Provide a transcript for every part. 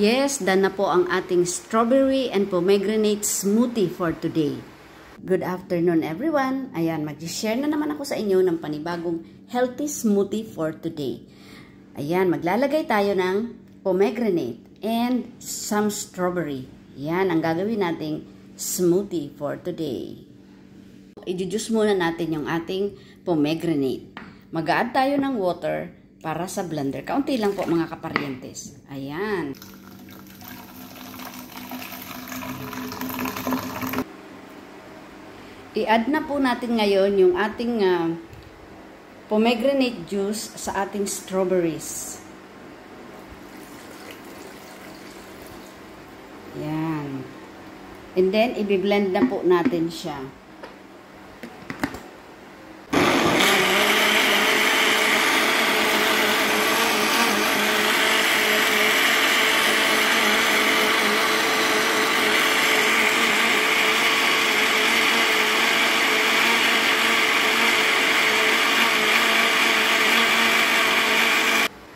Yes, done na po ang ating strawberry and pomegranate smoothie for today. Good afternoon everyone. Ayan, mag-share na naman ako sa inyo ng panibagong healthy smoothie for today. Ayan, maglalagay tayo ng pomegranate and some strawberry. Ayan, ang gagawin nating smoothie for today. I-juice muna natin yung ating pomegranate. Mag-add tayo ng water para sa blender. Kaunti lang po mga kaparyentes. Ayan. I-add na po natin ngayon yung ating pomegranate juice sa ating strawberries. Yan. And then, i-blend na po natin siya.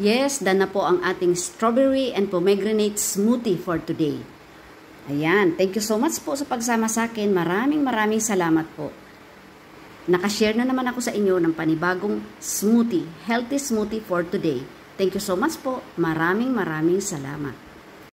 Yes, done na po ang ating strawberry and pomegranate smoothie for today. Ayan, thank you so much po sa pagsama sa akin. Maraming salamat po. Nakashare na naman ako sa inyo ng panibagong smoothie, healthy smoothie for today. Thank you so much po. Maraming salamat.